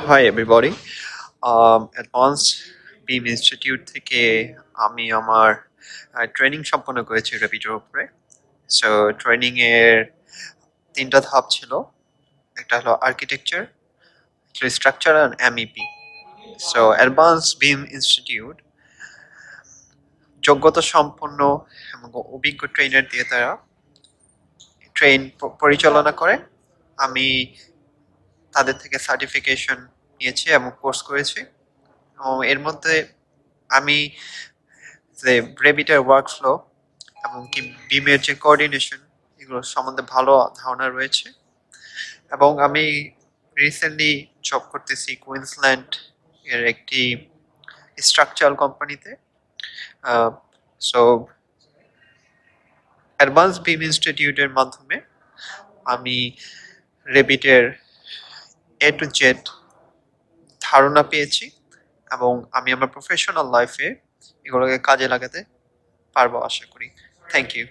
Hi everybody. Advanced Beam Institute থেকে আমি আমার ট্রেনিং সম্পন্ন করেছি র্যাপিডোর উপরে। সো ট্রেনিং এর তিনটা ধাপ ছিল। একটা হলো architecture, structure and MEP. So advance beam institute যোগ্যতা সম্পন্ন এবং অভিজ্ঞ ট্রেনার দিয়ে তারা ট্রেন পরিচালনা করে। আমি তাদের থেকে সার্টিফিকেশন নিয়েছি এবং কোর্স করেছি, এবং এর মধ্যে আমি যে রেবিটের ওয়ার্কফ্লো এবং কি বিমের যে কোঅর্ডিনেশন, এগুলো সম্বন্ধে ভালো ধারণা রয়েছে। এবং আমি রিসেন্টলি জব করতেছি কুইন্সল্যান্ড এর একটি স্ট্রাকচারাল কোম্পানিতে। সো অ্যাডভান্স বিম ইনস্টিটিউটের মাধ্যমে আমি রেবিটের টু জেড ধারণা পেয়েছি, এবং আমি আমার প্রফেশনাল লাইফে এগুলোকে কাজে লাগাতে পারবো আশা করি। Thank you.